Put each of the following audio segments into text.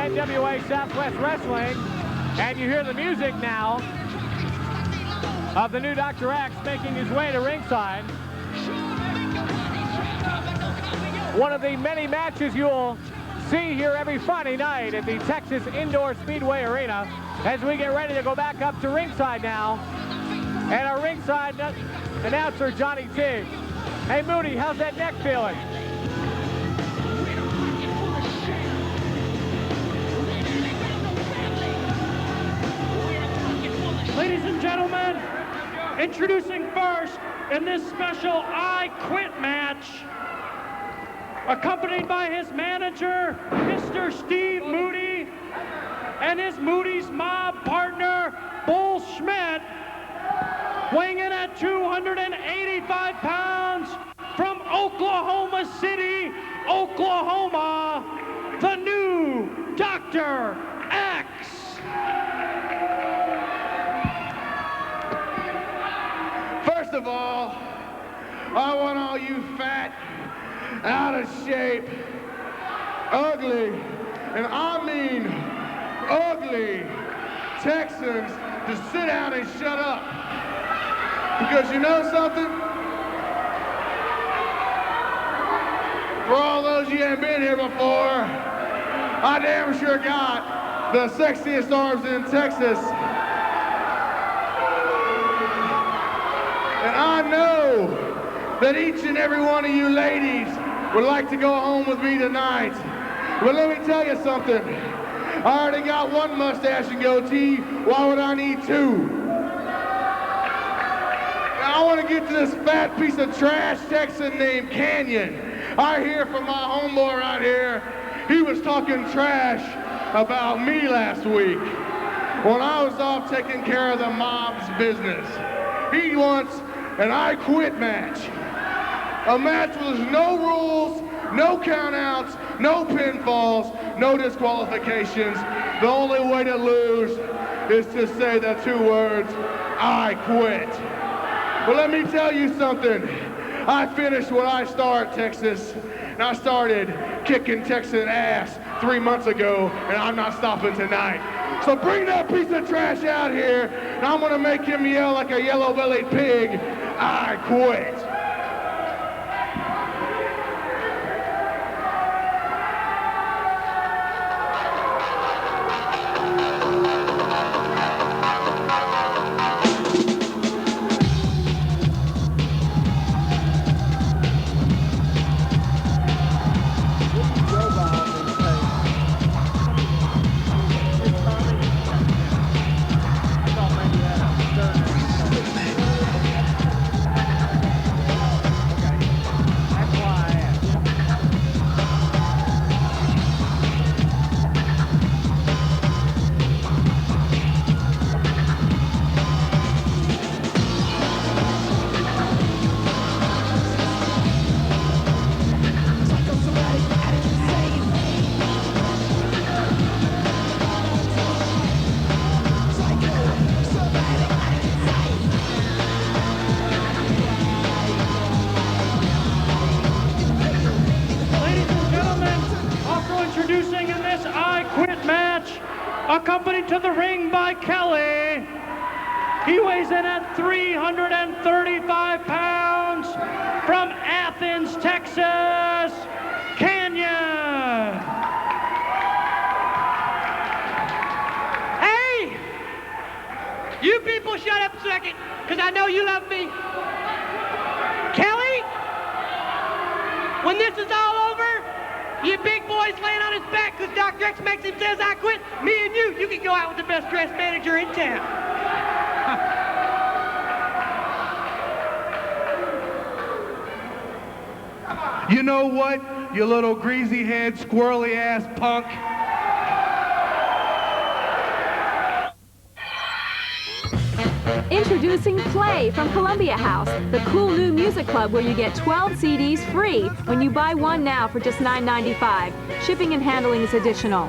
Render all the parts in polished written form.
NWA Southwest Wrestling, and you hear the music now of the new Dr. X making his way to ringside. One of the many matches you'll see here every Friday night at the Texas Indoor Speedway Arena as we get ready to go back up to ringside now. And our ringside announcer, Johnny T. Hey, Moody, how's that neck feeling? Ladies and gentlemen, introducing first in this special I Quit match, accompanied by his manager, Mr. Steve Moody, and his Moody's mob partner, Bull Schmidt, weighing in at 285 pounds from Oklahoma City, Oklahoma, the new Dr. X. First of all, I want all you fat, out of shape, ugly, and I mean ugly Texans to sit down and shut up. Because you know something? For all those you ain't been here before, I damn sure got the sexiest arms in Texas. And I know that each and every one of you ladies would like to go home with me tonight. But let me tell you something. I already got one mustache and goatee. Why would I need two? Now I want to get to this fat piece of trash Texan named Canyon. I hear from my homeboy right here. He was talking trash about me last week when I was off taking care of the mob's business. He wants an I Quit match. A match with no rules, no countouts, no pinfalls, no disqualifications. The only way to lose is to say the two words, I quit. Well, let me tell you something. I finished what I started, Texas. And I started kicking Texan ass 3 months ago, and I'm not stopping tonight. So bring that piece of trash out here, and I'm gonna make him yell like a yellow-bellied pig, I quit. Accompanied to the ring by Kelly. He weighs in at 335 pounds from Athens, Texas, Canyon. Hey! You people shut up a second, because I know you love me. Kelly, when this is all over, you big boys laying on his back because Dr. X makes him says I quit. Me and you can go out with the best dressed manager in town. You know what, you little greasy head, squirrely ass punk? Introducing Play from Columbia House, the cool new music club where you get 12 CDs free when you buy one now for just $9.95. Shipping and handling is additional.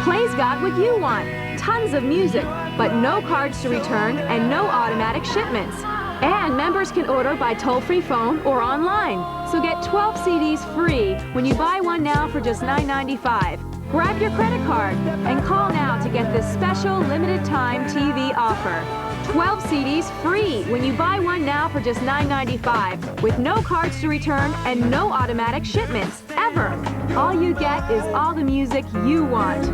Play's got what you want, tons of music, but no cards to return and no automatic shipments. And members can order by toll-free phone or online. So get 12 CDs free when you buy one now for just $9.95. Grab your credit card and call now to get this special limited time TV offer. 12 CDs free when you buy one now for just $9.95 with no cards to return and no automatic shipments, ever. All you get is all the music you want.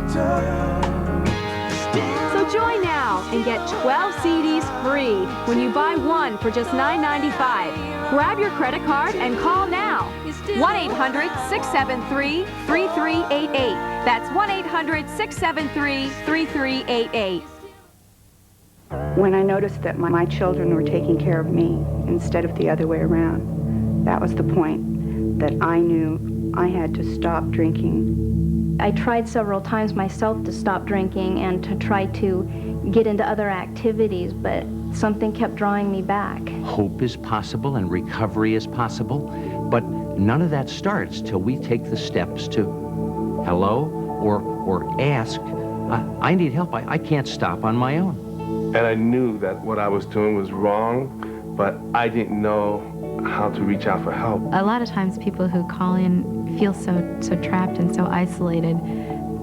So join now and get 12 CDs free when you buy one for just $9.95. Grab your credit card and call now. 1-800-673-3388. That's 1-800-673-3388. When I noticed that my children were taking care of me instead of the other way around, that was the point that I knew I had to stop drinking. I tried several times myself to stop drinking and to try to get into other activities, but something kept drawing me back. Hope is possible and recovery is possible, but none of that starts till we take the steps to hello or ask, I need help, I can't stop on my own. And I knew that what I was doing was wrong, but I didn't know how to reach out for help. A lot of times people who call in feel so trapped and so isolated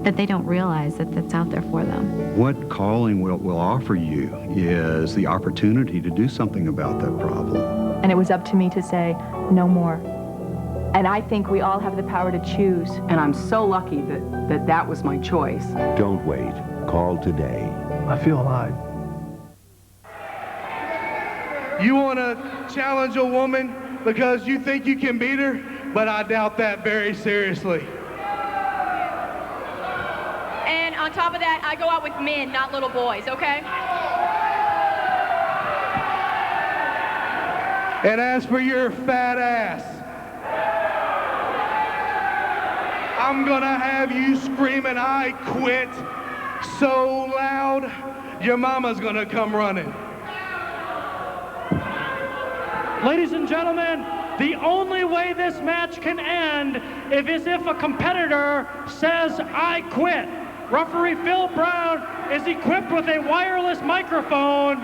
that they don't realize that that's out there for them. What calling will offer you is the opportunity to do something about that problem. And it was up to me to say, no more. And I think we all have the power to choose. And I'm so lucky that was my choice. Don't wait. Call today. I feel alive. You want to challenge a woman because you think you can beat her? But I doubt that very seriously. And on top of that, I go out with men, not little boys, okay? And as for your fat ass, I'm gonna have you screaming, I quit, so loud, your mama's gonna come running. Ladies and gentlemen, the only way this match can end is if a competitor says, I quit. Referee Phil Brown is equipped with a wireless microphone,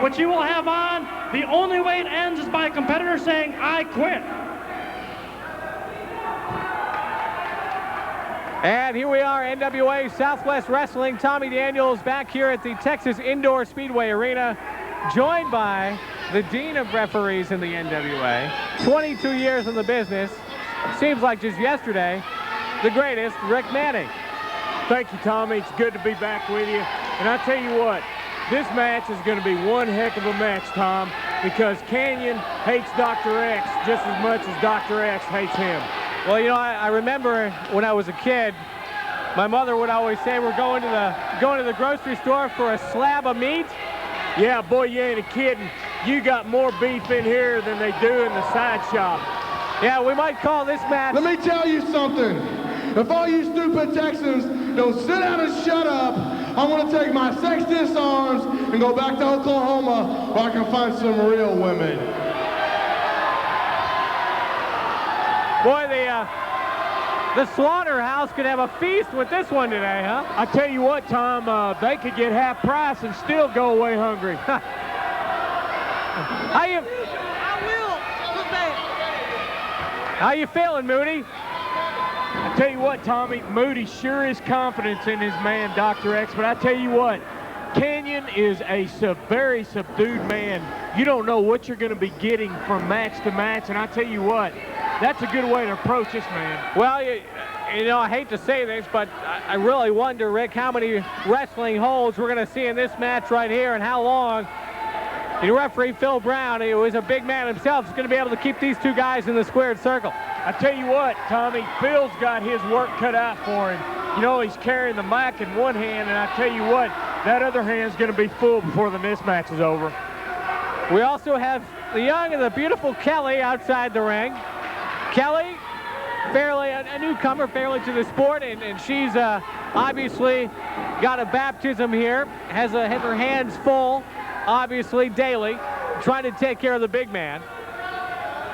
which he will have on. The only way it ends is by a competitor saying, I quit. And here we are, NWA Southwest Wrestling. Tommy Daniels back here at the Texas Indoor Speedway Arena, joined by the Dean of Referees in the NWA, 22 years in the business, seems like just yesterday, the greatest, Rick Manning. Thank you, Tommy. It's good to be back with you. And I tell you what, this match is going to be one heck of a match, Tom, because Canyon hates Dr. X just as much as Dr. X hates him. Well, you know, I remember when I was a kid, my mother would always say we're going to the grocery store for a slab of meat. Yeah, boy, you ain't a kidding. You got more beef in here than they do in the side shop. Yeah, we might call this match. Let me tell you something. If all you stupid Texans don't sit down and shut up, I'm going to take my sex disarms and go back to Oklahoma where I can find some real women. Boy, the slaughterhouse could have a feast with this one today, huh? I tell you what, Tom, they could get half price and still go away hungry. How you feeling, Moody? I tell you what, Tommy, Moody sure is confidence in his man, Dr. X, but I tell you what, Canyon is a very subdued man. You don't know what you're going to be getting from match to match, and I tell you what, that's a good way to approach this man. Well, you know, I hate to say this, but I really wonder, Rick, how many wrestling holds we're going to see in this match right here and how long. The referee, Phil Brown, who is a big man himself, is going to be able to keep these two guys in the squared circle. I tell you what, Tommy, Phil's got his work cut out for him. You know, he's carrying the mic in one hand, and I tell you what, that other hand's going to be full before this match is over. We also have the young and the beautiful Kelly outside the ring. Kelly, fairly a newcomer fairly to the sport, and she's obviously got a baptism here, has her hands full, obviously daily, trying to take care of the big man.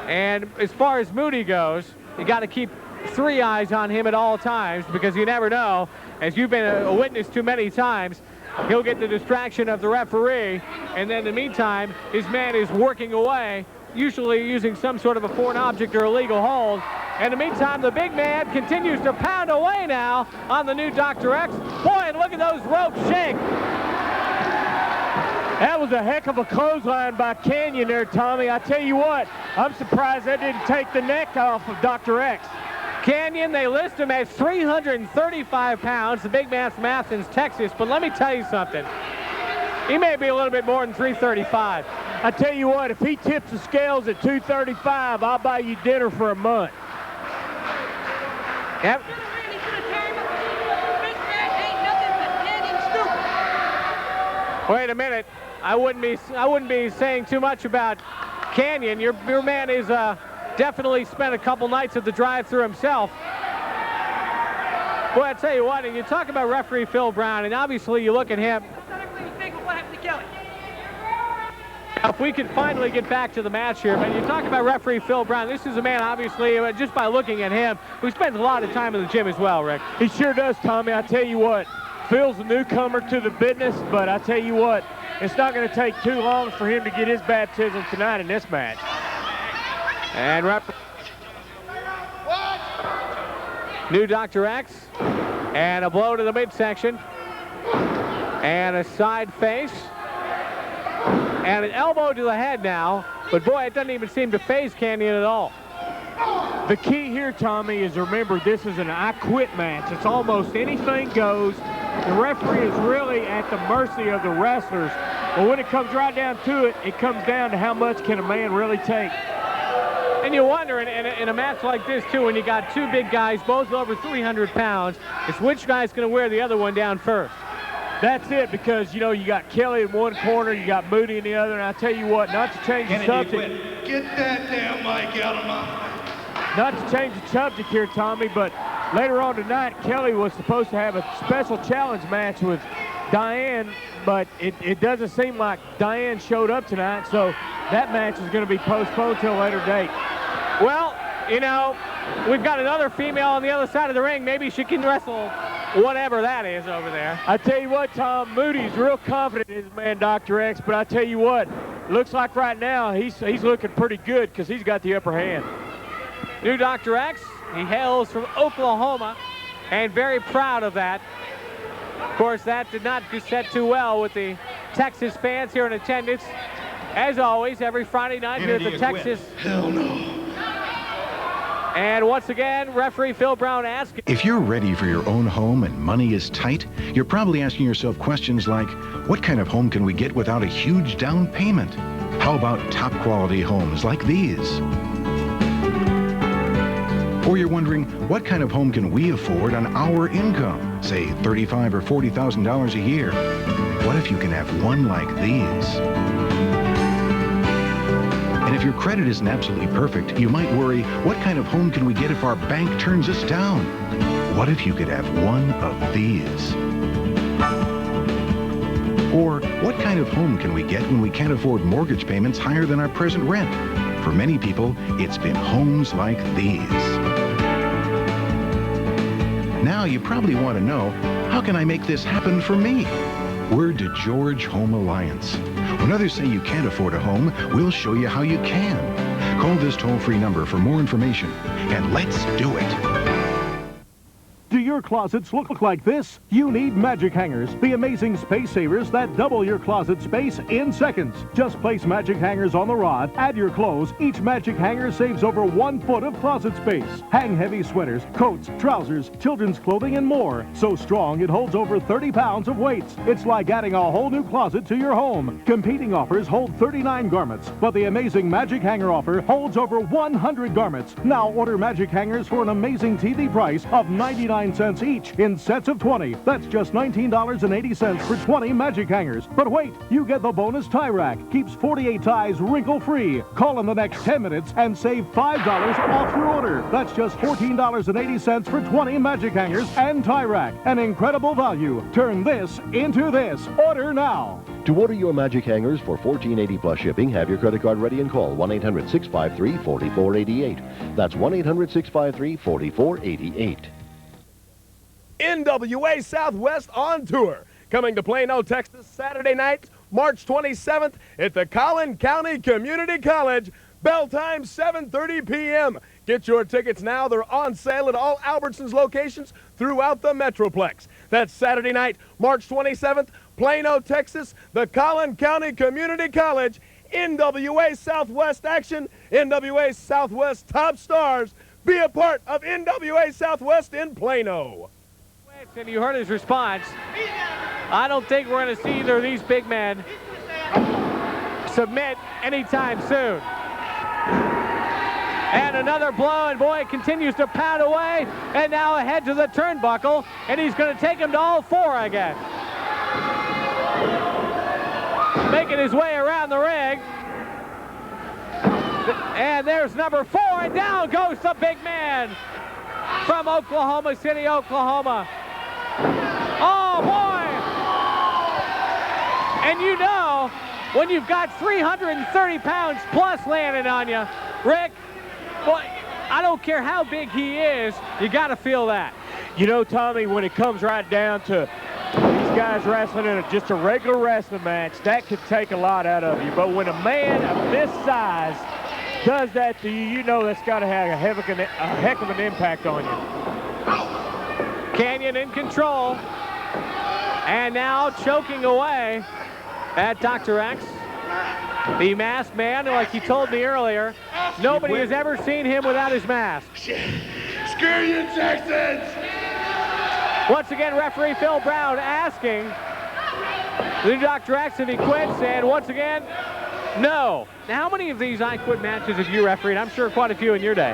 And as far as Moody goes, you got to keep three eyes on him at all times, because you never know, as you've been a witness to many times, he'll get the distraction of the referee, and then in the meantime, his man is working away, usually using some sort of a foreign object or illegal hold In the meantime, the big man continues to pound away now on the new Dr. X. Boy, and look at those ropes shake. That was a heck of a clothesline by Canyon there, Tommy. I tell you what, I'm surprised that didn't take the neck off of Dr. X. Canyon, they list him as 335 pounds, the big man from Athens, Texas. But let me tell you something. He may be a little bit more than 335. I tell you what, if he tips the scales at 235, I'll buy you dinner for a month. Yep. Wait a minute. I wouldn't be saying too much about Canyon. Your man is definitely spent a couple nights at the drive-thru himself. Boy, I tell you what, and you talk about referee Phil Brown, and obviously you look at him. If we could finally get back to the match here, but you talk about referee Phil Brown, this is a man, obviously, just by looking at him, who spends a lot of time in the gym as well, Rick. He sure does, Tommy. I tell you what, Phil's a newcomer to the business, but I tell you what, it's not going to take too long for him to get his baptism tonight in this match. And new Dr. X, and a blow to the midsection, and a side face, and an elbow to the head now, but boy, it doesn't even seem to phase Canyon at all. The key here, Tommy, is remember this is an I quit match. It's almost anything goes. The referee is really at the mercy of the wrestlers, but when it comes right down to it, it comes down to how much can a man really take. And you wonder, in a match like this, too, when you got two big guys, both over 300 pounds, it's which guy's going to wear the other one down first. That's it, because, you know, you got Kelly in one corner, you got Moody in the other, and I tell you what, not to change the subject. Get that damn mic out of my face. Not to change the subject here, Tommy, but later on tonight, Kelly was supposed to have a special challenge match with Diane, but it doesn't seem like Diane showed up tonight, so that match is going to be postponed till a later date. Well, you know, we've got another female on the other side of the ring. Maybe she can wrestle whatever that is over there. I tell you what, Tom, Moody's real confident in his man, Dr. X, but I tell you what, looks like right now he's looking pretty good because he's got the upper hand. New Dr. X, he hails from Oklahoma, and very proud of that. Of course, that did not set too well with the Texas fans here in attendance. As always, every Friday night here at the Texas. Hell no. And once again, referee Phil Brown asking. If you're ready for your own home and money is tight, you're probably asking yourself questions like, what kind of home can we get without a huge down payment? How about top quality homes like these? Or you're wondering, what kind of home can we afford on our income? Say $35,000 or $40,000 a year. What if you can have one like these? And if your credit isn't absolutely perfect, you might worry, what kind of home can we get if our bank turns us down? What if you could have one of these? Or what kind of home can we get when we can't afford mortgage payments higher than our present rent? For many people, it's been homes like these. Now you probably want to know, how can I make this happen for me? Word to George Home Alliance. When others say you can't afford a home, we'll show you how you can. Call this toll-free number for more information, and let's do it. Do your closets look like this? You need magic hangers, the amazing space savers that double your closet space in seconds. Just place magic hangers on the rod, add your clothes. Each magic hanger saves over 1 foot of closet space. Hang heavy sweaters, coats, trousers, children's clothing, and more. So strong it holds over 30 pounds of weights. It's like adding a whole new closet to your home. Competing offers hold 39 garments, but the amazing magic hanger offer holds over 100 garments. Now order magic hangers for an amazing TV price of 99 cents each in sets of 20. That's just $19.80 for 20 magic hangers. But wait, you get the bonus tie rack. Keeps 48 ties wrinkle-free. Call in the next 10 minutes and save $5 off your order. That's just $14.80 for 20 magic hangers and tie rack. An incredible value. Turn this into this. Order now. To order your magic hangers for $14.80 plus shipping, have your credit card ready and call 1-800-653-4488. That's 1-800-653-4488. NWA Southwest on tour. Coming to Plano, Texas, Saturday night, March 27th at the Collin County Community College. Bell time 7:30 p.m. Get your tickets now. They're on sale at all Albertsons locations throughout the Metroplex. That's Saturday night, March 27th, Plano, Texas, the Collin County Community College. NWA Southwest action, NWA Southwest top stars. Be a part of NWA Southwest in Plano. And you heard his response. I don't think we're going to see either of these big men submit anytime soon. And another blow, and boy, it continues to pound away, and now ahead to the turnbuckle, and he's going to take him to all four again. Making his way around the ring. And there's number 4, and down goes the big man from Oklahoma City, Oklahoma. Oh, boy! And you know, when you've got 330 pounds plus landing on you, Rick, boy, I don't care how big he is, you got to feel that. You know, Tommy, when it comes right down to these guys wrestling in just a regular wrestling match, that could take a lot out of you. But when a man of this size does that to you, you know that's got to have a heck of an impact on you. Canyon in control. And now choking away at Dr. X. The masked man, like he told me earlier, nobody has ever seen him without his mask. Screw you, Texans! Once again, referee Phil Brown asking the Dr. X if he quits, and once again, no. Now, how many of these I Quit matches have you refereed? I'm sure quite a few in your day.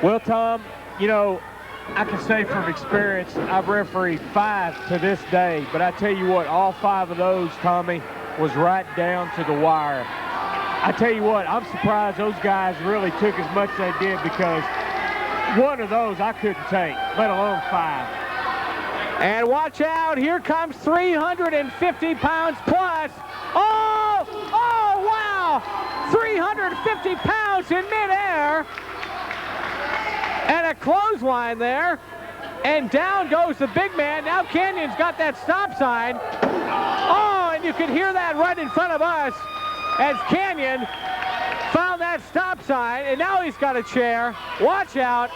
Well, Tom, you know, I can say from experience, I've refereed 5 to this day, but I tell you what, all 5 of those, Tommy, was right down to the wire. I tell you what, I'm surprised those guys really took as much as they did, because one of those I couldn't take, let alone 5. And watch out, here comes 350 pounds plus. Oh, wow! 350 pounds in midair. And a clothesline there. And down goes the big man. Now Canyon's got that stop sign. Oh, and you can hear that right in front of us as Canyon found that stop sign, and now he's got a chair. Watch out.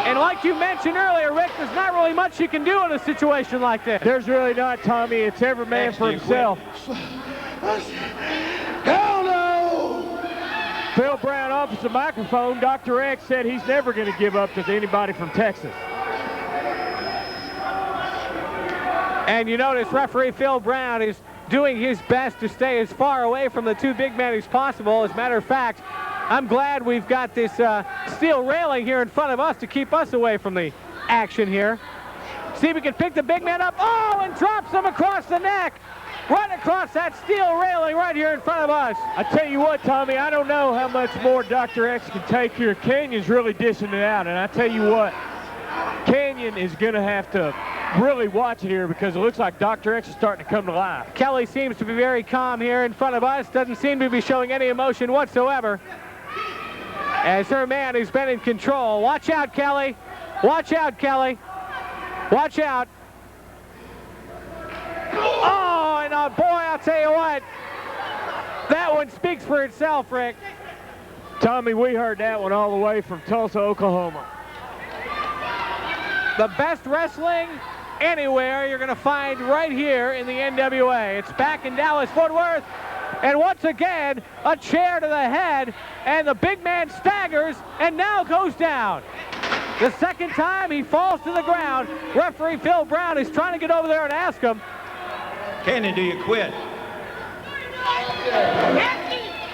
And like you mentioned earlier, Rick, there's not really much you can do in a situation like this. There's really not, Tommy. It's every man for himself. Hell no! Phil Brown offers the microphone. Dr. X said he's never going to give up to anybody from Texas. And you notice referee Phil Brown is doing his best to stay as far away from the two big men as possible. As a matter of fact, I'm glad we've got this steel railing here in front of us to keep us away from the action here. See if we can pick the big man up. Oh, and drops him across the neck. Right across that steel railing right here in front of us. I tell you what, Tommy, I don't know how much more Dr. X can take here. Canyon's really dishing it out, and I tell you what, Canyon is going to have to really watch it here, because it looks like Dr. X is starting to come to life. Kelly seems to be very calm here in front of us. Doesn't seem to be showing any emotion whatsoever. As her man has been in control. Watch out, Kelly. Watch out, Kelly. Watch out. Oh, and boy, I'll tell you what. That one speaks for itself, Rick. Tommy, we heard that one all the way from Tulsa, Oklahoma. The best wrestling anywhere you're going to find right here in the NWA. It's back in Dallas-Fort Worth. And once again, a chair to the head, and the big man staggers and now goes down. The second time he falls to the ground. Referee Phil Brown is trying to get over there and ask him, Canyon, do you quit?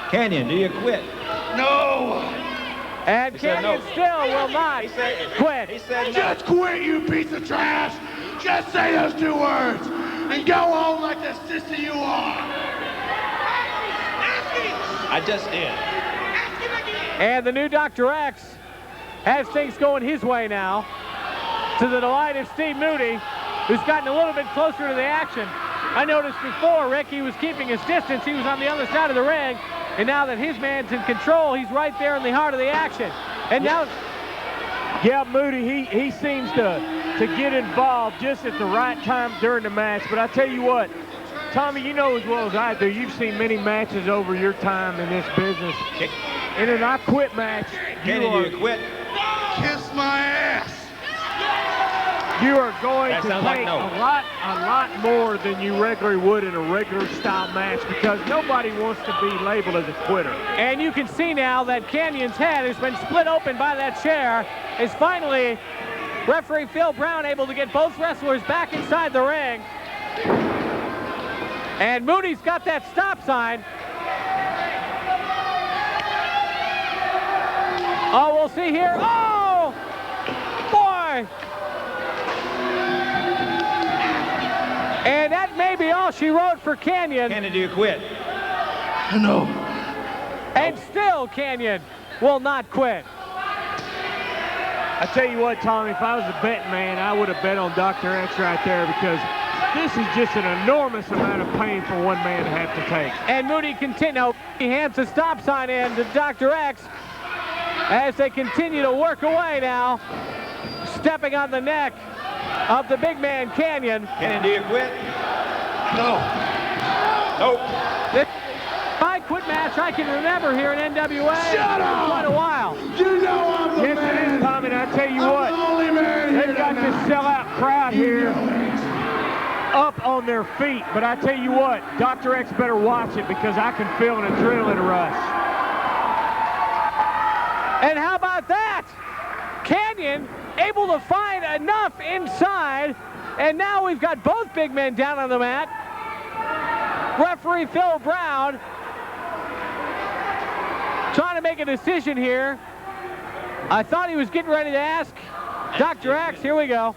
Canyon, do you quit? No! And Canyon still will not quit. He said no. Just quit, you piece of trash! Just say those 2 words and go on like the sister you are! I just did. And the new Dr. X has things going his way now, to the delight of Steve Moody, who's gotten a little bit closer to the action. I noticed before, Rick, he was keeping his distance. He was on the other side of the ring. And now that his man's in control, he's right there in the heart of the action. And now... Yeah, Moody, he seems to get involved just at the right time during the match. But I tell you what, Tommy, you know as well as I do, you've seen many matches over your time in this business. In an I Quit match, Canyon, do you quit? Kiss my ass. You are going That to sounds take like no. a lot more than you regularly would in a regular style match because nobody wants to be labeled as a quitter. And you can see now that Canyon's head has been split open by that chair. Is finally referee Phil Brown able to get both wrestlers back inside the ring. And Moody's got that stop sign. Oh, we'll see here. Oh, boy. And that may be all she wrote for Canyon. Canyon, do you quit? No. And still Canyon will not quit. I tell you what, Tommy, if I was a betting man, I would have bet on Dr. X right there because this is just an enormous amount of pain for one man to have to take. And Moody he hands the stop sign in to Dr. X as they continue to work away now, stepping on the neck of the big man, Canyon. Canyon, do you quit? No. Nope. This I Quit match I can remember here in NWA Shut up! for quite a while. You know I'm the Yes, man. it is, Tommy, and I tell you I'm what, the only man here they've got this tonight. sellout crowd here up on their feet. But I tell you what, Dr. X better watch it because I can feel an adrenaline rush. And how about that? Canyon able to find enough inside, and now we've got both big men down on the mat. Referee Phil Brown trying to make a decision here. I thought he was getting ready to ask Dr. X. Here we go.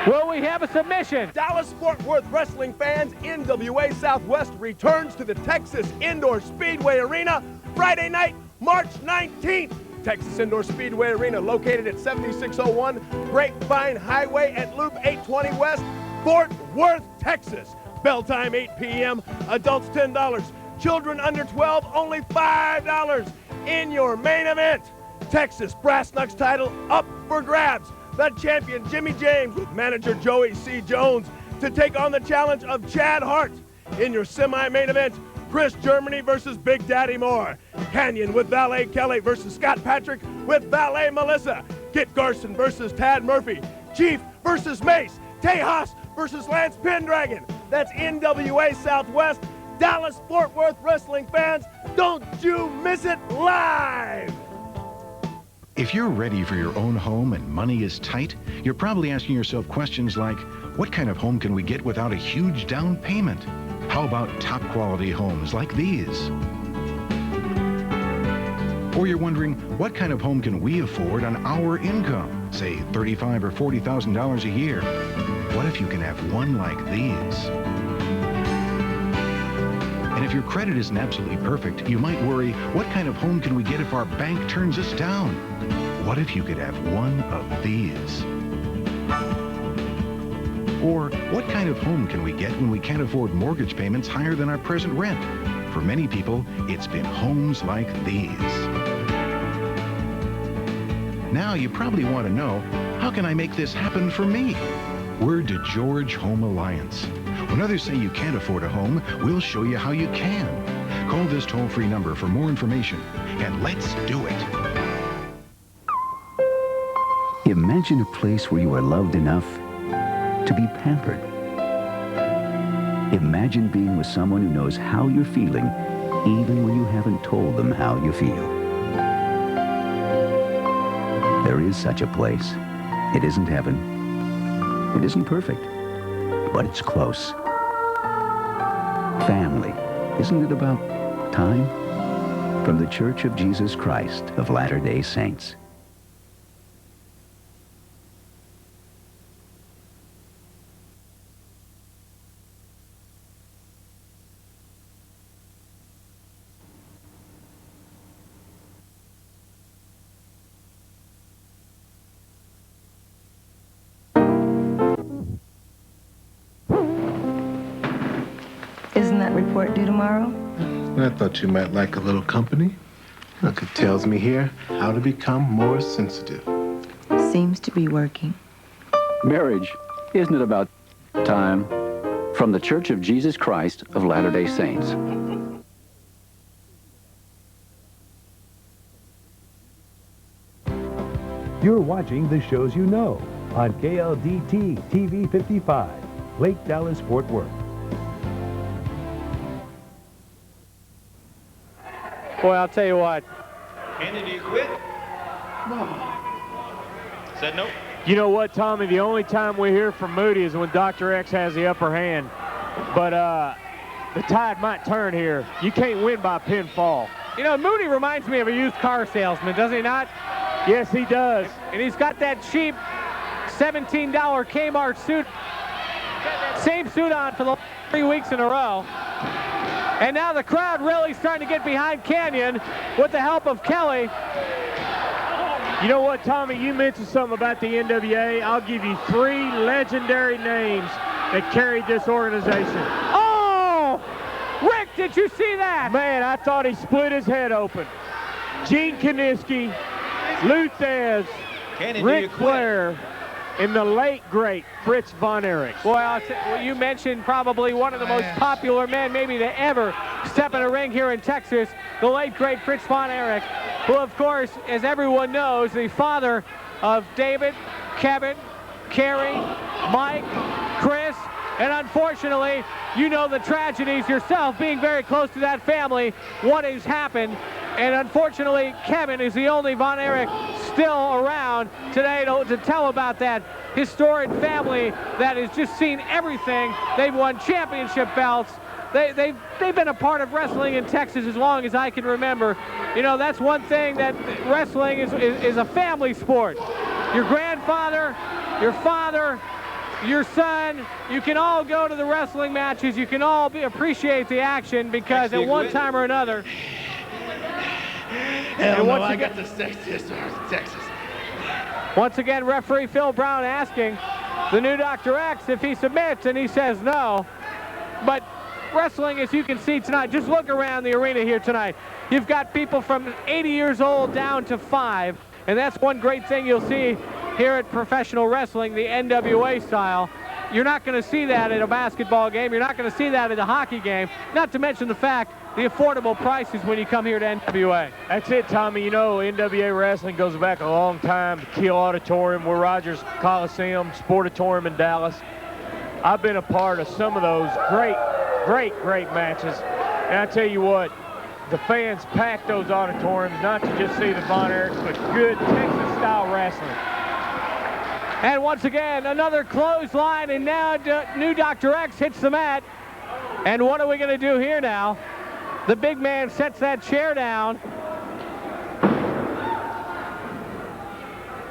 Will we have a submission? Dallas-Fort Worth wrestling fans, NWA Southwest returns to the Texas Indoor Speedway Arena Friday night, March 19th. Texas Indoor Speedway Arena located at 7601 Grapevine Highway at Loop 820 West, Fort Worth, Texas. Bell time 8 p.m. Adults $10. Children under 12 only $5. In your main event, Texas Brass Knucks title up for grabs. The champion Jimmy James with manager Joey C. Jones to take on the challenge of Chad Hart. In your semi-main event, Chris Germany versus Big Daddy Moore. Canyon with Valet Kelly versus Scott Patrick with Valet Melissa. Kit Garson versus Tad Murphy. Chief versus Mace. Tejas versus Lance Pendragon. That's NWA Southwest. Dallas-Fort Worth wrestling fans, don't you miss it live! If you're ready for your own home and money is tight, you're probably asking yourself questions like, what kind of home can we get without a huge down payment? How about top quality homes like these? Or you're wondering, what kind of home can we afford on our income? Say $35,000 or $40,000 a year. What if you can have one like these? And if your credit isn't absolutely perfect, you might worry, what kind of home can we get if our bank turns us down? What if you could have one of these? Or what kind of home can we get when we can't afford mortgage payments higher than our present rent? For many people, it's been homes like these. Now you probably want to know, how can I make this happen for me? Word to George Home Alliance. When others say you can't afford a home, we'll show you how you can. Call this toll-free number for more information, and let's do it. Imagine a place where you are loved enough to be pampered. Imagine being with someone who knows how you're feeling, even when you haven't told them how you feel. There is such a place. It isn't heaven. It isn't perfect, but it's close. Family, isn't it about time? From the Church of Jesus Christ of Latter-day Saints. Isn't that report due tomorrow? I thought you might like a little company. Look, it tells me here how to become more sensitive. Seems to be working. Marriage, isn't it about time? From the Church of Jesus Christ of Latter-day Saints. You're watching the shows you know on KLDT TV 55, Lake Dallas, Fort Worth. Boy, I'll tell you what. Andy, do you quit? Said no. You know what, Tommy? The only time we hear from Moody is when Dr. X has the upper hand. But the tide might turn here. You can't win by pinfall. You know, Moody reminds me of a used car salesman, does he not? Yes, he does. And he's got that cheap $17 Kmart suit. Same suit on for the 3 weeks in a row. And now the crowd really starting to get behind Canyon with the help of Kelly. You know what, Tommy? You mentioned something about the NWA. I'll give you 3 legendary names that carried this organization. Oh! Rick, did you see that? Man, I thought he split his head open. Gene Kaniski, Lou Thez, Ric Flair, and the late, great Fritz Von Erich. Well, you mentioned probably one of the most popular men maybe to ever step in a ring here in Texas, the late, great Fritz Von Erich, who, of course, as everyone knows, the father of David, Kevin, Kerry, Mike, Chris, and unfortunately, you know the tragedies yourself, being very close to that family, what has happened. And unfortunately, Kevin is the only Von Erich still around today to tell about that historic family that has just seen everything. They've won championship belts. They've been a part of wrestling in Texas as long as I can remember. You know, that's one thing, that wrestling is a family sport. Your grandfather, your father, your son, you can all go to the wrestling matches. You can all appreciate the action because at one time or another. Hell no, I got the Texas. Once again, referee Phil Brown asking the new Dr. X if he submits, and he says no. But wrestling, as you can see tonight, just look around the arena here tonight. You've got people from 80 years old down to 5, and that's one great thing you'll see here at professional wrestling, the NWA style. You're not going to see that at a basketball game. You're not going to see that at a hockey game, not to mention the fact the affordable prices when you come here to NWA. That's it, Tommy. You know, NWA wrestling goes back a long time. The Kiel Auditorium, Will Rogers Coliseum, Sportatorium in Dallas. I've been a part of some of those great matches. And I tell you what, the fans pack those auditoriums, not to just see the Von Erichs, but good Texas-style wrestling. And once again, another clothesline, and now new Dr. X hits the mat. And what are we going to do here now? The big man sets that chair down.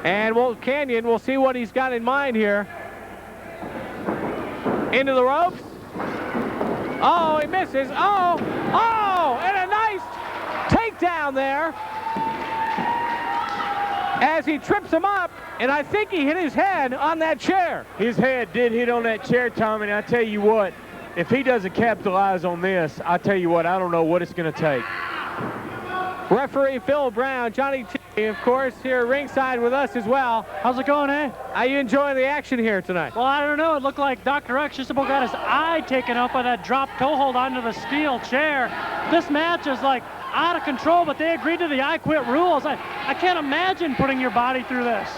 And Canyon, we'll see what he's got in mind here. Into the ropes. Oh, he misses. Oh, and a nice takedown there. As he trips him up, and I think he hit his head on that chair. His head did hit on that chair, Tommy, and I tell you what, if he doesn't capitalize on this, I tell you what, I don't know what it's going to take. Referee Phil Brown, Johnny T, of course, here ringside with us as well. How's it going, eh? How you enjoying the action here tonight? Well, I don't know. It looked like Dr. X just about got his eye taken up by that drop toe hold onto the steel chair. This match is like out of control, but they agreed to the I Quit rules. I can't imagine putting your body through this.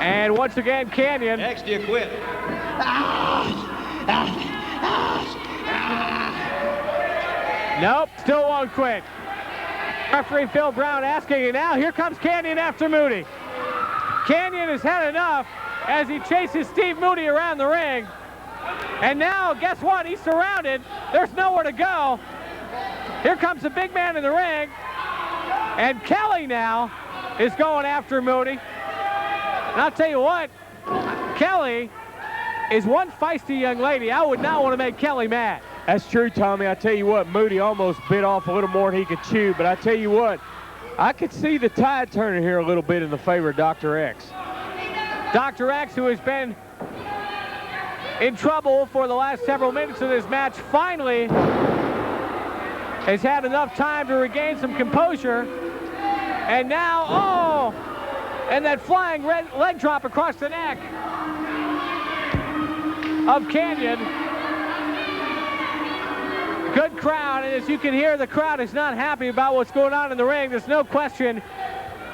And once again, Canyon. Next, you quit. Nope, still won't quit. Referee Phil Brown asking, and now here comes Canyon after Moody. Canyon has had enough as he chases Steve Moody around the ring. And now, guess what? He's surrounded. There's nowhere to go. Here comes the big man in the ring. And Kelly now is going after Moody. And I'll tell you what, Kelly is one feisty young lady. I would not want to make Kelly mad. That's true, Tommy. I tell you what, Moody almost bit off a little more than he could chew. But I tell you what, I could see the tide turning here a little bit in the favor of Dr. X. Dr. X, who has been in trouble for the last several minutes of this match, finally has had enough time to regain some composure. And now, And that flying leg drop across the neck of Canyon. Good crowd, and as you can hear, the crowd is not happy about what's going on in the ring. There's no question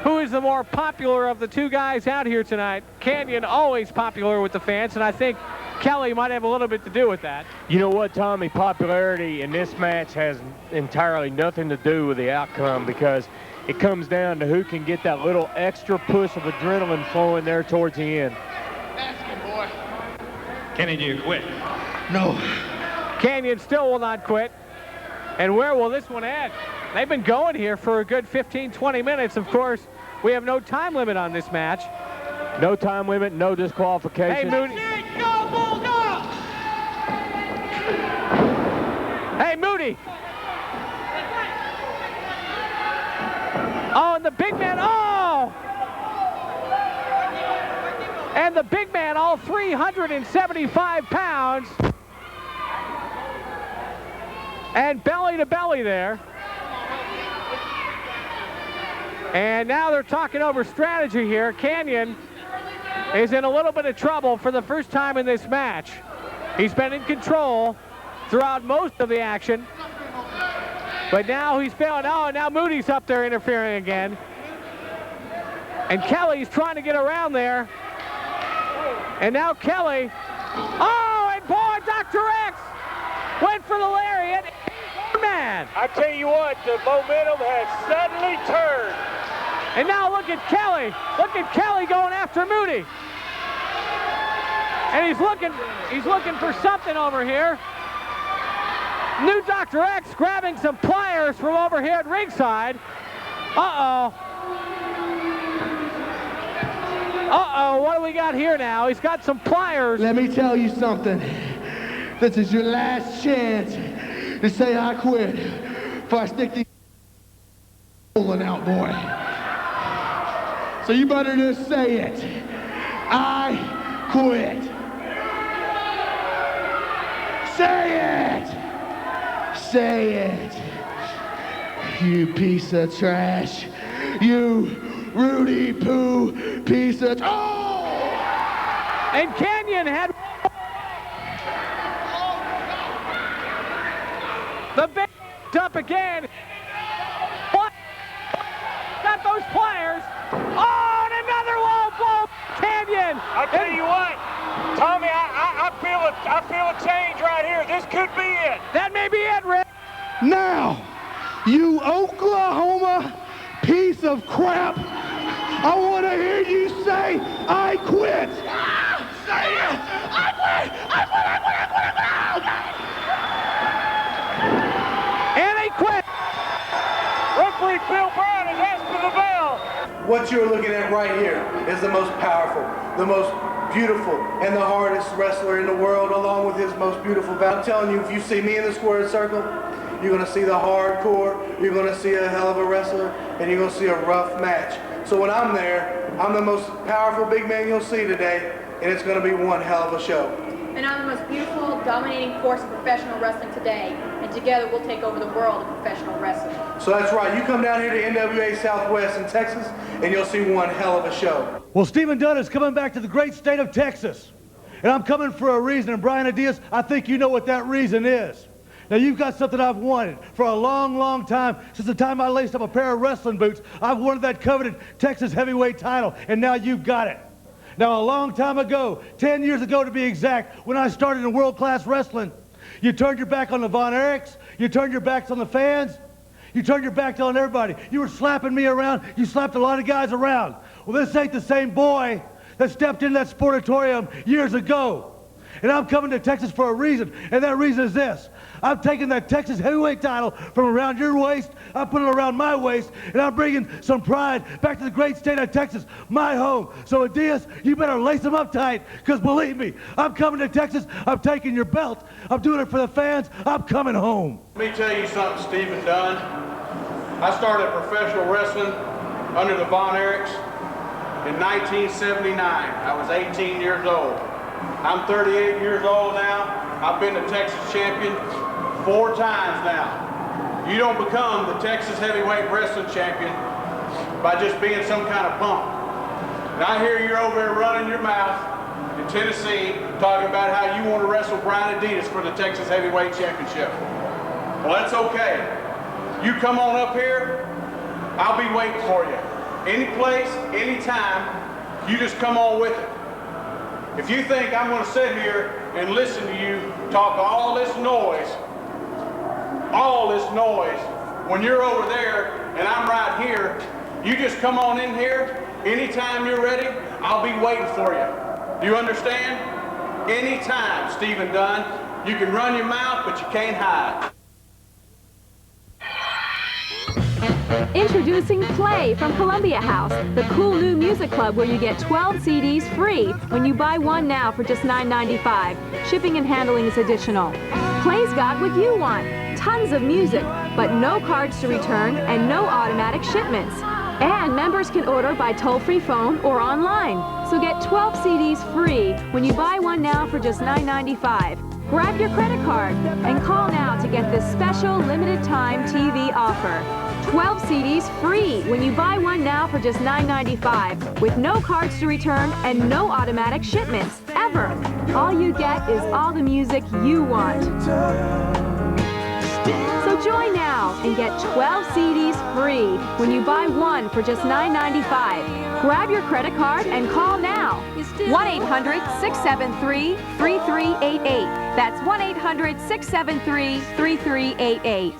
who is the more popular of the two guys out here tonight. Canyon always popular with the fans, and I think Kelly might have a little bit to do with that. You know what, Tommy? Popularity in this match has entirely nothing to do with the outcome, because it comes down to who can get that little extra push of adrenaline flowing there towards the end. Ask him, boy. Kenny, do you quit? No. Canyon still will not quit. And where will this one end? They've been going here for a good 15, 20 minutes. Of course, we have no time limit on this match. No time limit, no disqualification. Hey, Moody. Go, Bull, go! Hey, Moody. Oh, and the big man, oh! And the big man, all 375 pounds. And belly to belly there. And now they're talking over strategy here. Canyon is in a little bit of trouble for the first time in this match. He's been in control throughout most of the action. But now he's failing. Oh, now Moody's up there interfering again. And Kelly's trying to get around there. And now Kelly. Oh, and boy, Dr. X went for the lariat. Man. I tell you what, the momentum has suddenly turned. And now look at Kelly. Look at Kelly going after Moody. And he's looking for something over here. New Dr. X grabbing some pliers from over here at ringside. Uh-oh. Uh-oh, what do we got here now? He's got some pliers. Let me tell you something. This is your last chance to say I quit before I stick these out, boy. So you better just say it. I quit. Say it. Say it. You piece of trash. You Rudy Poo piece of... Oh! And Canyon had... The big up again. Got those pliers. Oh, and another low blow, Canyon. I tell you what, Tommy, I feel a change right here. This could be it. That may be it, Rick. Now, you Oklahoma piece of crap, I want to hear you say, I quit. Say it. I quit. I quit. I quit. I quit. I quit. And he quit. Referee Phil Brown has asked for the bell. What you're looking at right here is the most powerful, the most beautiful, and the hardest wrestler in the world, along with his most beautiful battle. I'm telling you, if you see me in the squared circle, you're going to see the hardcore, you're going to see a hell of a wrestler, and you're going to see a rough match. So when I'm there, I'm the most powerful big man you'll see today, and it's going to be one hell of a show. And I'm the most beautiful, dominating force of professional wrestling today, and together we'll take over the world of professional wrestling. So that's right, you come down here to NWA Southwest in Texas, and you'll see one hell of a show. Well, Stephen Dunn is coming back to the great state of Texas. And I'm coming for a reason, and Brian Adias, I think you know what that reason is. Now, you've got something I've wanted for a long, long time. Since the time I laced up a pair of wrestling boots, I've wanted that coveted Texas heavyweight title, and now you've got it. Now, a long time ago, 10 years ago to be exact, when I started in world-class wrestling, you turned your back on the Von Erichs, you turned your backs on the fans, you turned your back on everybody. You were slapping me around, you slapped a lot of guys around. Well, this ain't the same boy that stepped into that sportatorium years ago. And I'm coming to Texas for a reason, and that reason is this. I'm taking that Texas heavyweight title from around your waist, I'm putting it around my waist, and I'm bringing some pride back to the great state of Texas, my home. So, Adias, you better lace them up tight, because believe me, I'm coming to Texas, I'm taking your belt, I'm doing it for the fans, I'm coming home. Let me tell you something, Stephen Dunn. I started professional wrestling under the Von Erichs in 1979. I was 18 years old. I'm 38 years old now. I've been the Texas champion 4 times now. You don't become the Texas heavyweight wrestling champion by just being some kind of punk. And I hear you're over there running your mouth in Tennessee talking about how you want to wrestle Brian Adidas for the Texas Heavyweight Championship. Well, that's okay. You come on up here, I'll be waiting for you. Any place, any time, you just come on with it. If you think I'm going to sit here and listen to you talk all this noise, when you're over there and I'm right here, you just come on in here. Anytime you're ready, I'll be waiting for you. Do you understand? Anytime, Stephen Dunn. You can run your mouth, but you can't hide. Introducing Play from Columbia House, the cool new music club where you get 12 CDs free when you buy one now for just $9.95. Shipping and handling is additional. Play's got what you want. Tons of music, but no cards to return and no automatic shipments. And members can order by toll-free phone or online. So get 12 CDs free when you buy one now for just $9.95. Grab your credit card and call now to get this special limited time TV offer. 12 CDs free when you buy one now for just $9.95 with no cards to return and no automatic shipments, ever. All you get is all the music you want. So join now and get 12 CDs free when you buy one for just $9.95. Grab your credit card and call now. 1-800-673-3388. That's 1-800-673-3388.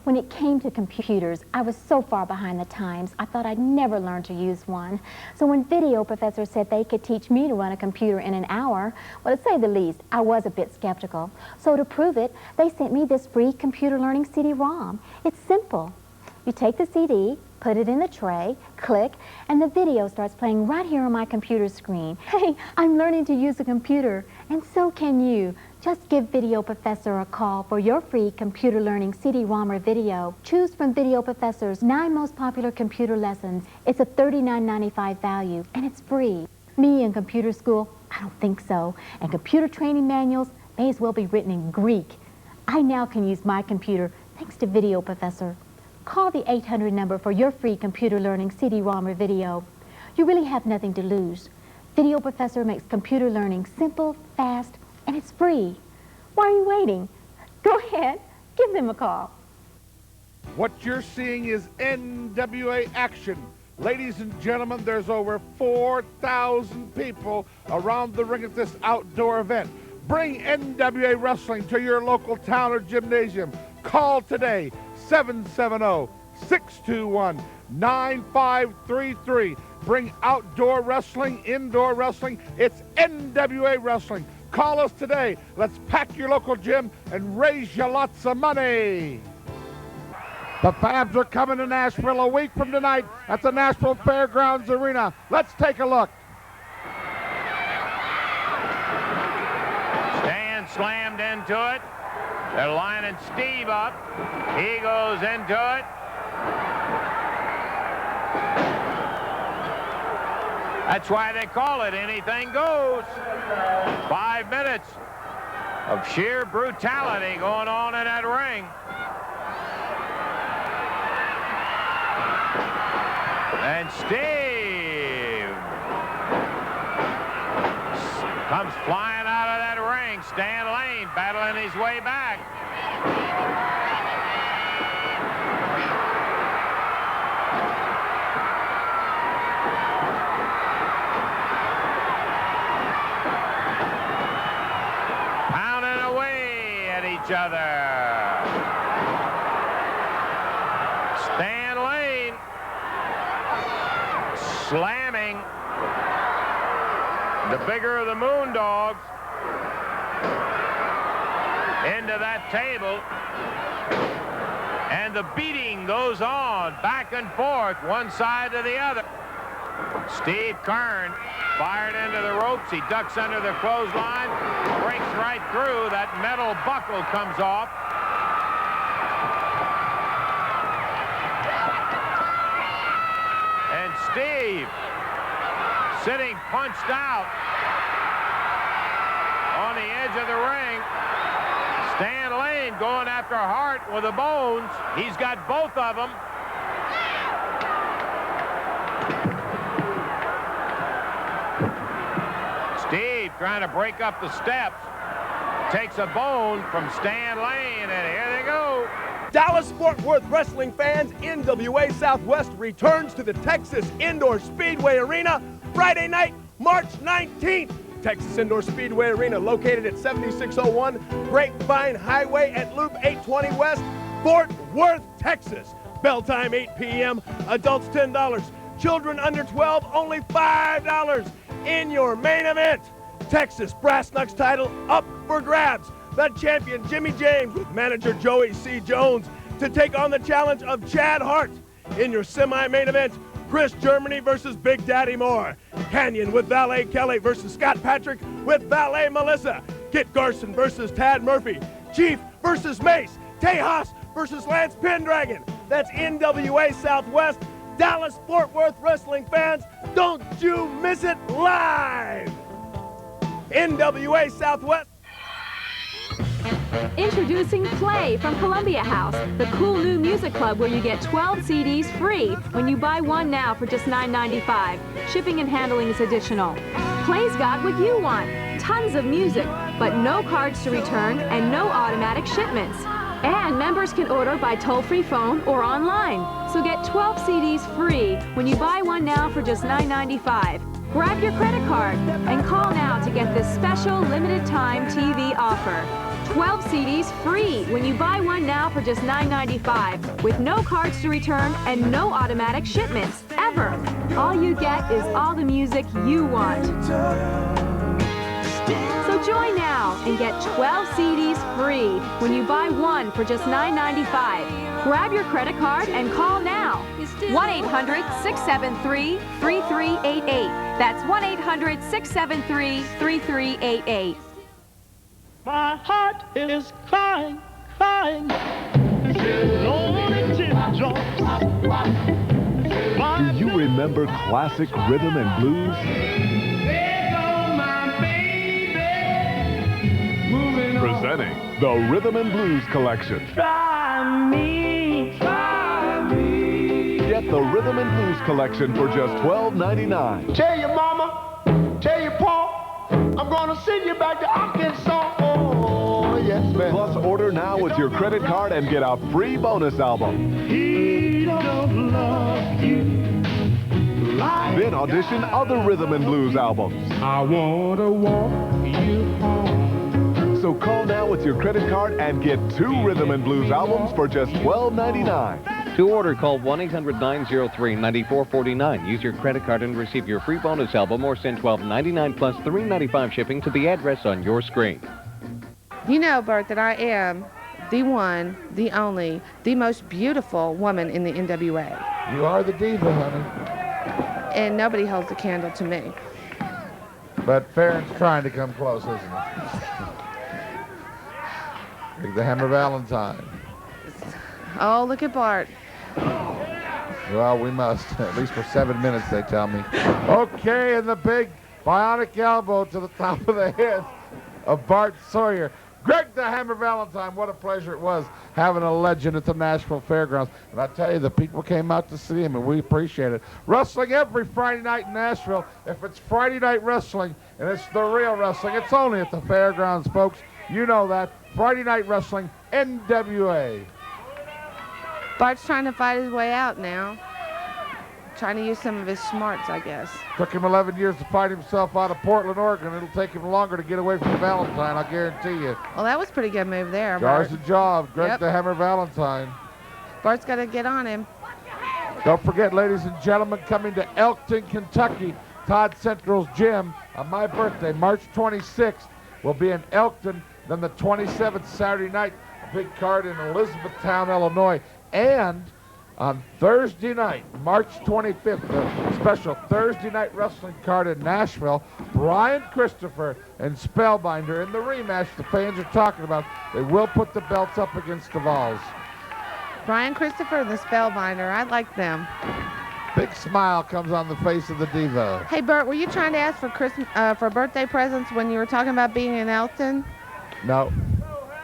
When it came to computers, I was so far behind the times, I thought I'd never learn to use one. So when Video Professor said they could teach me to run a computer in an hour, well, to say the least, I was a bit skeptical. So to prove it, they sent me this free computer learning CD-ROM. It's simple. You take the CD, put it in the tray, click, and the video starts playing right here on my computer screen. Hey, I'm learning to use a computer, and so can you. Just give Video Professor a call for your free computer learning CD-ROM or video. Choose from Video Professor's 9 most popular computer lessons. It's a $39.95 value, and it's free. Me in computer school? I don't think so. And computer training manuals may as well be written in Greek. I now can use my computer thanks to Video Professor. Call the 800 number for your free computer learning CD-ROM or video. You really have nothing to lose. Video Professor makes computer learning simple, fast, and it's free. Why are you waiting? Go ahead, give them a call. What you're seeing is NWA action. Ladies and gentlemen, there's over 4,000 people around the ring at this outdoor event. Bring NWA Wrestling to your local town or gymnasium. Call today, 770-621-9533. Bring outdoor wrestling, indoor wrestling. It's NWA Wrestling. Call us today. Let's pack your local gym and raise you lots of money. The Fabs are coming to Nashville a week from tonight at the Nashville Fairgrounds Arena. Let's take a look. Stan slammed into it. They're lining Steve up. He goes into it. That's why they call it anything goes. 5 minutes of sheer brutality going on in that ring. And Steve comes flying out of that ring. Stan Lane battling his way back. Each other. Stan Lane slamming the bigger of the Moondogs into that table, and the beating goes on back and forth, one side to the other. Steve Kern fired into the ropes. He ducks under the clothesline, breaks right through. That metal buckle comes off. And Steve sitting punched out on the edge of the ring. Stan Lane going after Hart with the bones. He's got both of them. trying to break up the steps. Takes a bone from Stan Lane, and here they go. Dallas-Fort Worth wrestling fans, NWA Southwest returns to the Texas Indoor Speedway Arena Friday night, March 19th. Texas Indoor Speedway Arena, located at 7601 Grapevine Highway at Loop 820 West, Fort Worth, Texas. Bell time 8 p.m. Adults $10. Children under 12 only $5. In your main event, Texas Brass Knucks title up for grabs. The champion Jimmy James with manager Joey C. Jones to take on the challenge of Chad Hart. In your semi-main event, Chris Germany versus Big Daddy Moore. Canyon with Valet Kelly versus Scott Patrick with Valet Melissa. Kit Garson versus Tad Murphy. Chief versus Mace. Tejas versus Lance Pendragon. That's NWA Southwest. Dallas-Fort Worth wrestling fans, don't you miss it live! NWA Southwest. Introducing Play from Columbia House, the cool new music club where you get 12 CDs free when you buy one now for just $9.95. Shipping and handling is additional. Play's got what you want, tons of music, but no cards to return and no automatic shipments. And members can order by toll-free phone or online. So get 12 CDs free when you buy one now for just $9.95. Grab your credit card and call now to get this special limited time TV offer. 12 CDs free when you buy one now for just $9.95 with no cards to return and no automatic shipments, ever. All you get is all the music you want. So join now and get 12 CDs free when you buy one for just $9.95. Grab your credit card and call now. 1-800-673-3388. That's 1-800-673-3388. My heart is crying, crying. Do you remember classic rhythm and blues? Presenting the Rhythm and Blues Collection. Try me, try me. Get the Rhythm and Blues Collection for just $12.99. Tell your mama, tell your pa, I'm gonna send you back to Arkansas. Oh, yes, man. Plus, order now with your credit card and get a free bonus album. He don't love you. Then audition other Rhythm and Blues albums. I wanna walk you home. So call now with your credit card and get 2 Rhythm and Blues albums for just $12.99. To order, call 1-800-903-9449. Use your credit card and receive your free bonus album or send $12.99 plus $3.95 shipping to the address on your screen. You know, Bart, that I am the one, the only, the most beautiful woman in the NWA. You are the diva, honey. And nobody holds a candle to me. But Farron's trying to come close, isn't he? Big the Hammer Valentine. Oh, look at Bart. Well, we must, at least for 7 minutes, they tell me. Okay, and the big bionic elbow to the top of the head of Bart Sawyer. Greg the Hammer Valentine, what a pleasure it was having a legend at the Nashville Fairgrounds. And I tell you, the people came out to see him, and we appreciate it. Wrestling every Friday night in Nashville. If it's Friday night wrestling, and it's the real wrestling, it's only at the Fairgrounds, folks. You know that. Friday night wrestling, NWA. Bart's trying to fight his way out now. Trying to use some of his smarts, I guess. Took him 11 years to fight himself out of Portland, Oregon. It'll take him longer to get away from the Valentine, I guarantee you. Well, that was a pretty good move there, Jars Bart. the job. Greg Yep. the Hammer Valentine. Bart's got to get on him. Don't forget, ladies and gentlemen, coming to Elkton, Kentucky, Todd Central's gym on my birthday, March 26th. We'll be in Elkton. Then the 27th, Saturday night, a big card in Elizabethtown, Illinois. And on Thursday night, March 25th, a special Thursday night wrestling card in Nashville, Brian Christopher and Spellbinder in the rematch the fans are talking about. They will put the belts up against the Vols. Brian Christopher and the Spellbinder. I like them. Big smile comes on the face of the diva. Hey, Bert, were you trying to ask for for birthday presents when you were talking about being in Elkton? No.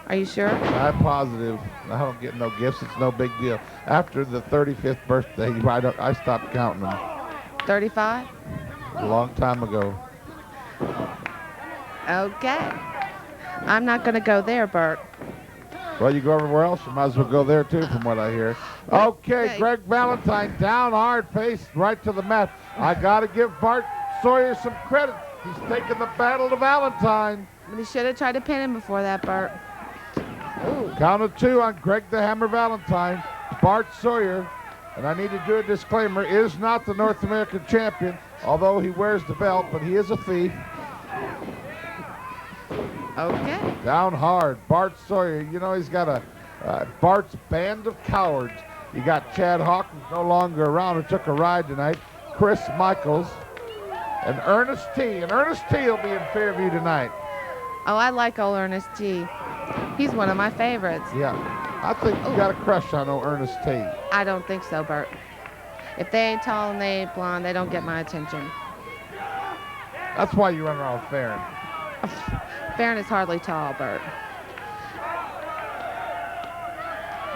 Are you sure? I'm positive. I don't get no gifts. It's no big deal. After the 35th birthday, I stopped counting them. 35? A long time ago. Okay. I'm not going to go there, Bart. Well, you go everywhere else, you might as well go there too, from what I hear. Okay, Greg Valentine down hard, face right to the mat. I got to give Bart Sawyer some credit. He's taking the battle to Valentine. But he should have tried to pin him before that, Bart. Ooh. Count of 2 on Greg the Hammer Valentine. Bart Sawyer, and I need to do a disclaimer, is not the North American champion, although he wears the belt, but he is a thief. Okay. Down hard, Bart Sawyer. You know, he's got a Bart's band of cowards. You got Chad Hawkins no longer around, who took a ride tonight. Chris Michaels and Ernest T. And Ernest T will be in Fairview tonight. Oh, I like old Ernest T. He's one of my favorites. Yeah, I think you got a crush on old Ernest T. I don't think so, Bart. If they ain't tall and they ain't blonde, they don't get my attention. That's why you run around with Farron. Farron is hardly tall, Bart.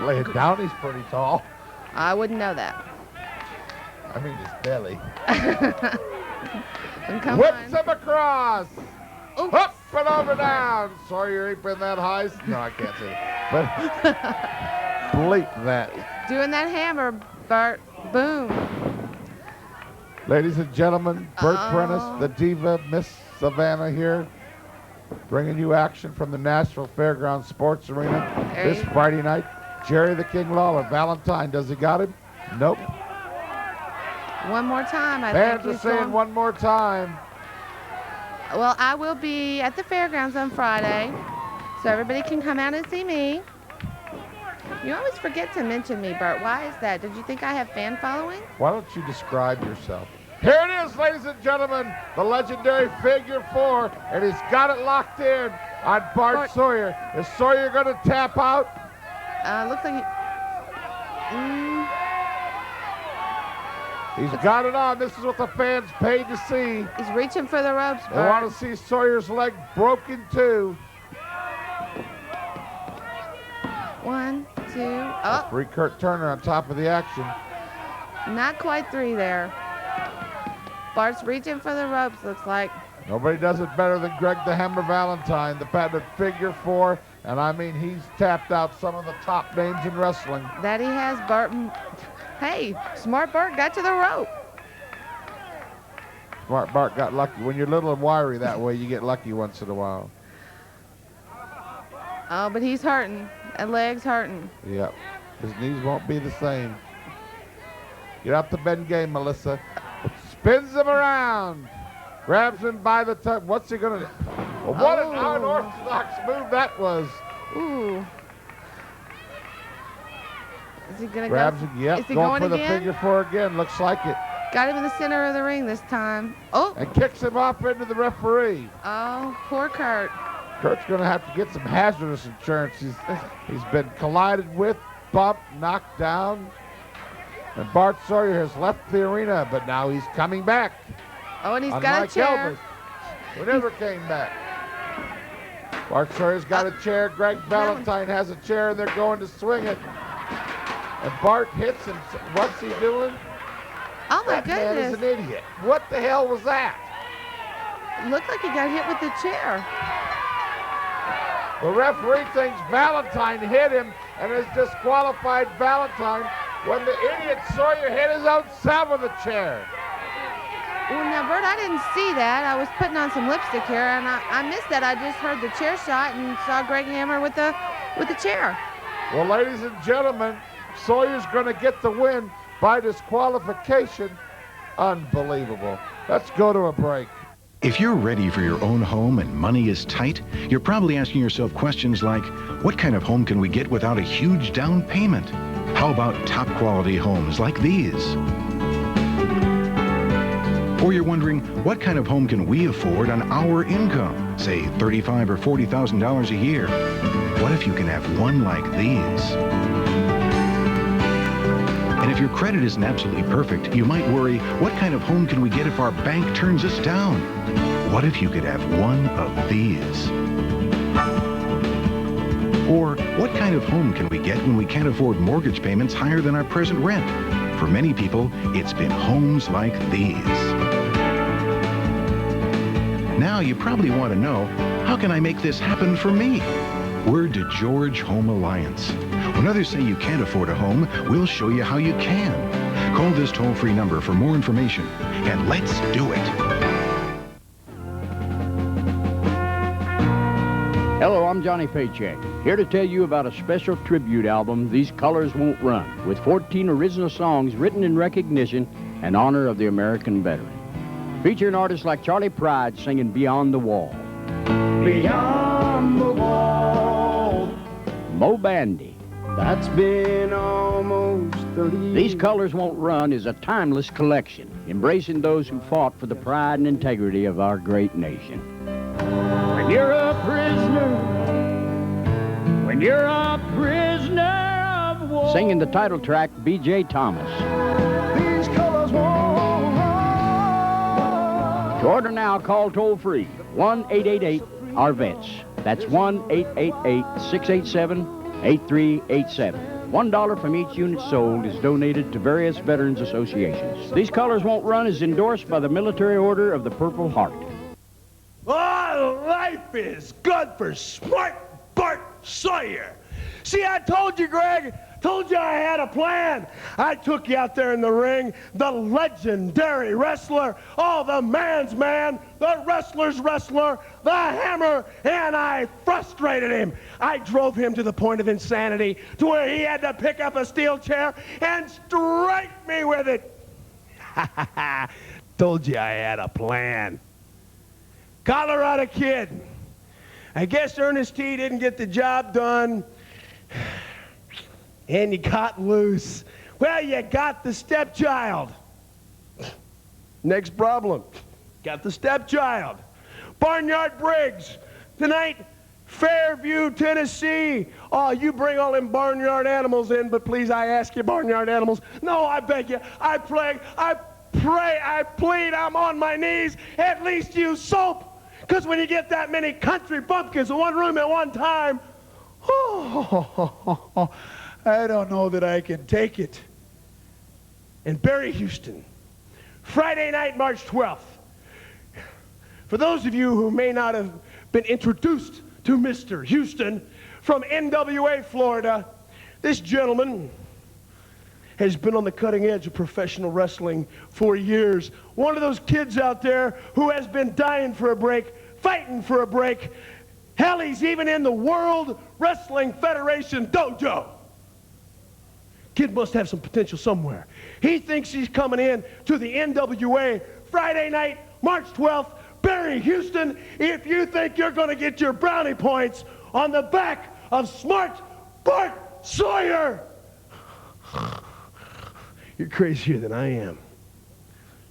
Lay it down, he's pretty tall. I wouldn't know that. I mean his belly. Whips him across. Oops. Up and over down. Sawyer ain't been that high. No, I can't say that. But bleep that. Doing that hammer, Bart. Boom. Ladies and gentlemen, Bert Prentice, the diva, Miss Savannah here, bringing you action from the Nashville Fairgrounds Sports Arena this Friday night. Jerry the King Lawler. Valentine, does he got him? Nope. One more time, I Fans think are saying one more time. Well, I will be at the fairgrounds on Friday, so everybody can come out and see me. You always forget to mention me, Bart. Why is that? Did you think I have fan following? Why don't you describe yourself? Here it is, ladies and gentlemen, the legendary figure 4, and he's got it locked in on Bart Sawyer. Is Sawyer going to tap out? Looks like He's got it on. This is what the fans paid to see. He's reaching for the ropes, Bart. They want to see Sawyer's leg broken too. 1, 2, oh. Free Kurt Turner on top of the action. Not quite 3 there. Bart's reaching for the ropes, looks like. Nobody does it better than Greg the Hammer Valentine, the patented figure 4. And I mean, he's tapped out some of the top names in wrestling. That he has, Bart. Hey, Smart Bart got to the rope. Smart Bart got lucky. When you're little and wiry that way, you get lucky once in a while. Oh, but he's hurting. That leg's hurting. Yep. His knees won't be the same. Get out the bend game, Melissa. Spins him around. Grabs him by the tongue. What's he going to do? Well, what an unorthodox move that was. Ooh. Is he going to Grabs go? him, yep. Is he going for again? the figure 4 again. Looks like it. Got him in the center of the ring this time. Oh. And kicks him off into the referee. Oh, poor Kurt. Kurt's going to have to get some hazardous insurance. He's been collided with, bumped, knocked down. And Bart Sawyer has left the arena, but now he's coming back. Oh, and he's Unlike got a chair. Elvis, who never came back. Bart Sawyer's got a chair. Greg Valentine has a chair, and they're going to swing it. And Bart hits him. What's he doing? Oh, my that man is goodness. an idiot. What the hell was that? Looked like he got hit with the chair. The referee thinks Valentine hit him and has disqualified Valentine when the idiot Sawyer hit his own self with a chair. Well, now, Bert, I didn't see that. I was putting on some lipstick here, and I missed that. I just heard the chair shot and saw Greg Hammer with the chair. Well, ladies and gentlemen, Sawyer's going to get the win by disqualification. Unbelievable. Let's go to a break. If you're ready for your own home and money is tight, you're probably asking yourself questions like, what kind of home can we get without a huge down payment? How about top quality homes like these? Or you're wondering, what kind of home can we afford on our income? Say $35,000 or $40,000 a year. What if you can have one like these? And if your credit isn't absolutely perfect, you might worry, what kind of home can we get if our bank turns us down? What if you could have one of these? Or what kind of home can we get when we can't afford mortgage payments higher than our present rent? For many people, it's been homes like these. Now you probably want to know, how can I make this happen for me? Word to George Home Alliance. When others say you can't afford a home, we'll show you how you can. Call this toll-free number for more information, and let's do it. Hello, I'm Johnny Paycheck, here to tell you about a special tribute album, These Colors Won't Run, with 14 original songs written in recognition and honor of the American veteran. Featuring artists like Charlie Pride singing Beyond the Wall. Beyond the wall. Mo Bandy. That's been almost 30 years. These Colors Won't Run is a timeless collection, embracing those who fought for the pride and integrity of our great nation. When you're a prisoner, when you're a prisoner of war. Singing the title track, B.J. Thomas. These colors won't run. To order now, call toll-free, 1-888-OUR-VETS. That's 1-888-687-8387. $1 from each unit sold is donated to various veterans associations. These Colors Won't Run is endorsed by the Military Order of the Purple Heart. Oh, life is good for smart Bart Sawyer. See, I told you, Greg. Told you I had a plan. I took you out there in the ring, the legendary wrestler, oh, the man's man, the wrestler's wrestler, the Hammer, and I frustrated him. I drove him to the point of insanity, to where he had to pick up a steel chair and strike me with it. Told you I had a plan. Colorado kid. I guess Ernest T. didn't get the job done, and you got loose. Well, you got the stepchild. Next problem. Got the stepchild. Barnyard Briggs. Tonight, Fairview, Tennessee. Oh, you bring all them barnyard animals in, but please, I ask you, barnyard animals. No, I beg you. I pray, I plead, I'm on my knees. At least use soap. Because when you get that many country bumpkins in one room at one time, oh, I don't know that I can take it. And Barry Houston, Friday night, March 12th. For those of you who may not have been introduced to Mr. Houston from NWA, Florida, this gentleman has been on the cutting edge of professional wrestling for years. One of those kids out there who has been dying for a break, fighting for a break. Hell, he's even in the World Wrestling Federation dojo. Kid must have some potential somewhere. He thinks he's coming in to the NWA Friday night, March 12th. Barry Houston, if you think you're going to get your brownie points on the back of smart Bart Sawyer, you're crazier than I am.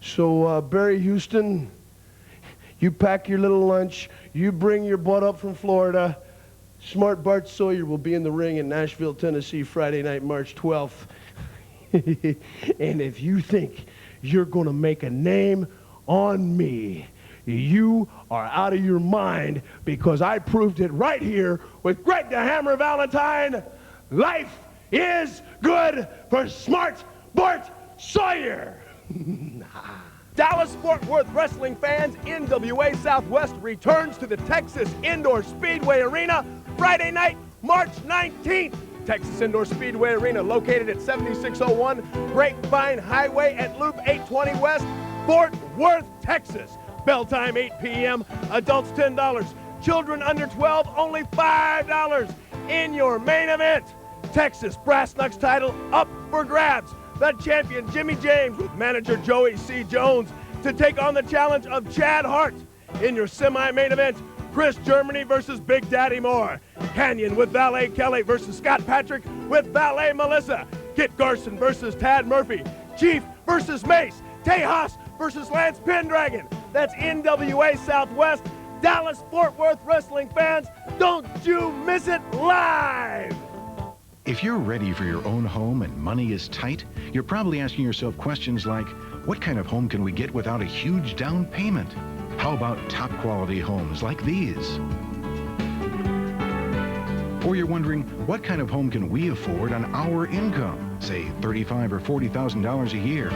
So, Barry Houston, you pack your little lunch, you bring your butt up from Florida. Smart Bart Sawyer will be in the ring in Nashville, Tennessee, Friday night, March 12th. And if you think you're going to make a name on me, you are out of your mind, because I proved it right here with Greg the Hammer Valentine. Life is good for smart Bart Sawyer. Dallas-Fort Worth wrestling fans, NWA Southwest returns to the Texas Indoor Speedway Arena Friday night, March 19th. Texas Indoor Speedway Arena, located at 7601 Grapevine Highway at Loop 820 West, Fort Worth, Texas. Bell time 8 p.m. Adults $10. Children under 12, only $5. In your main event, Texas Brass Knucks title up for grabs. The champion Jimmy James with manager Joey C. Jones to take on the challenge of Chad Hart. In your semi-main event, Chris Germany versus Big Daddy Moore. Canyon with Valet Kelly versus Scott Patrick with Valet Melissa. Kit Garson versus Tad Murphy. Chief versus Mace. Tejas versus Lance Pendragon. That's NWA Southwest. Dallas-Fort Worth wrestling fans, don't you miss it live! If you're ready for your own home and money is tight, you're probably asking yourself questions like, what kind of home can we get without a huge down payment? How about top quality homes like these? Or you're wondering, what kind of home can we afford on our income? Say $35,000 or $40,000 a year.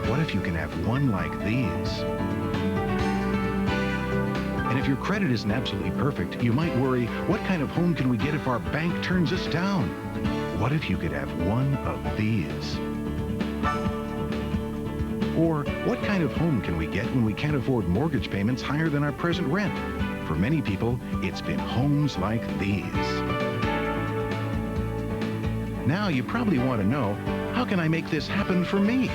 What if you can have one like these? your credit isn't absolutely perfect, you might worry, what kind of home can we get if our bank turns us down? What if you could have one of these? Or what kind of home can we get when we can't afford mortgage payments higher than our present rent? For many people, it's been homes like these. Now you probably want to know, how can I make this happen for me?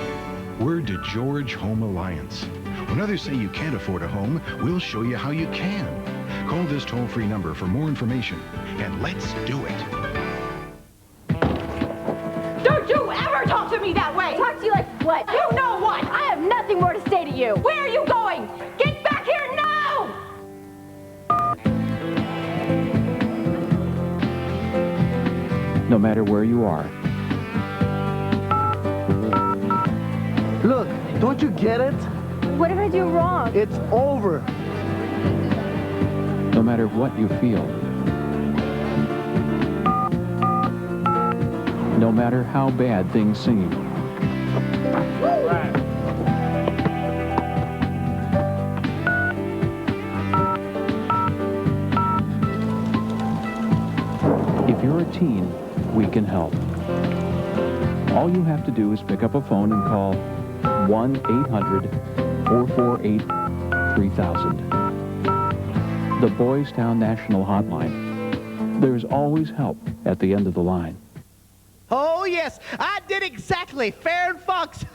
Word to George Home Alliance. When others say you can't afford a home, we'll show you how you can. Call this toll-free number for more information, and let's do it. Don't you ever talk to me that way! Talk to you like what? You know what? I have nothing more to say to you. Where are you going? Get back here now! No matter where you are. Look, don't you get it? What did I do wrong? It's over. No matter what you feel. No matter how bad things seem. If you're a teen, we can help. All you have to do is pick up a phone and call 1-800-448-3000. The Boys Town National Hotline. There's always help at the end of the line. Oh, yes, I did exactly. Farron Fox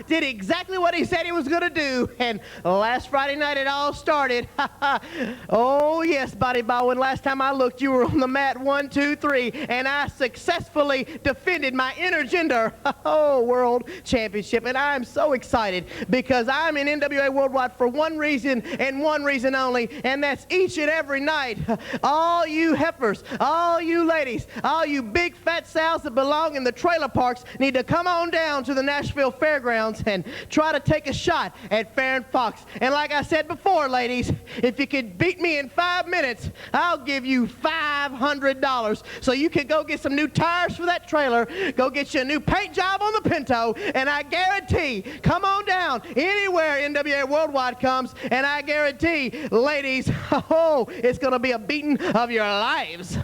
did exactly what he said he was going to do. And last Friday night it all started. Oh, yes, Body Bowen, last time I looked, you were on the mat 1, 2, 3, and I successfully defended my intergender world championship. And I'm so excited because I'm in NWA Worldwide for one reason and one reason only, and that's each and every night. All you heifers, all you ladies, all you big fat sows that belong in the trailer parks need to come on down to the Nashville Fairgrounds and try to take a shot at Farron Fox. And like I said before, ladies, if you could beat me in 5 minutes, I'll give you $500. So you can go get some new tires for that trailer, go get you a new paint job on the Pinto, and I guarantee, come on down anywhere NWA Worldwide comes, and I guarantee, ladies, oh, it's going to be a beating of your lives.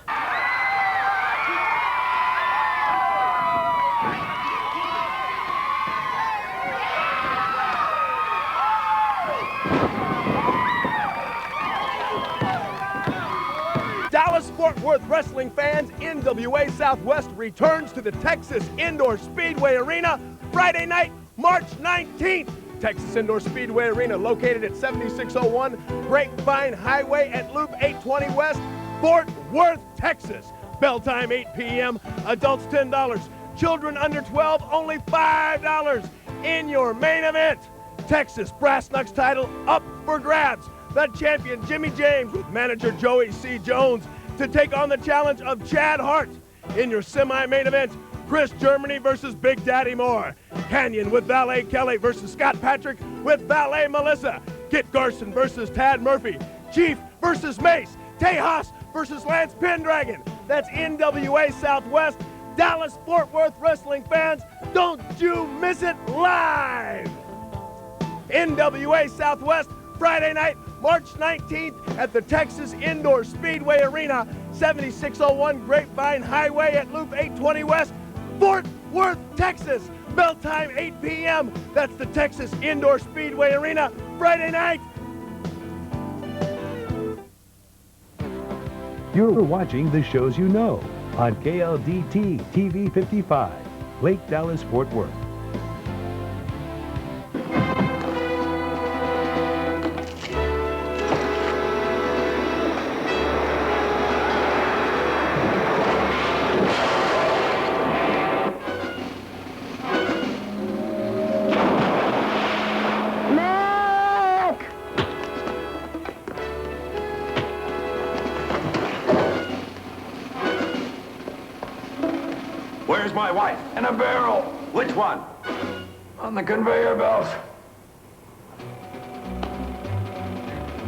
Dallas-Fort Worth wrestling fans, NWA Southwest returns to the Texas Indoor Speedway Arena Friday night, March 19th. Texas Indoor Speedway Arena, located at 7601 Grapevine Highway at Loop 820 West, Fort Worth, Texas. Bell time 8 p.m., adults $10, children under 12 only $5. In your main event, Texas Brass Knucks title up for grabs. The champion Jimmy James with manager Joey C. Jones to take on the challenge of Chad Hart. In your semi-main event, Chris Germany versus Big Daddy Moore. Canyon with Valet Kelly versus Scott Patrick with Valet Melissa. Kit Garson versus Tad Murphy. Chief versus Mace. Tejas versus Lance Pendragon. That's NWA Southwest. Dallas-Fort Worth wrestling fans, don't you miss it live! NWA Southwest, Friday night, March 19th at the Texas Indoor Speedway Arena, 7601 Grapevine Highway at Loop 820 West, Fort Worth, Texas. Bell time 8 p.m. That's the Texas Indoor Speedway Arena, Friday night. You're watching the shows you know on KLDT TV 55, Lake Dallas, Fort Worth. Where's my wife? In a barrel. Which one? On the conveyor belt.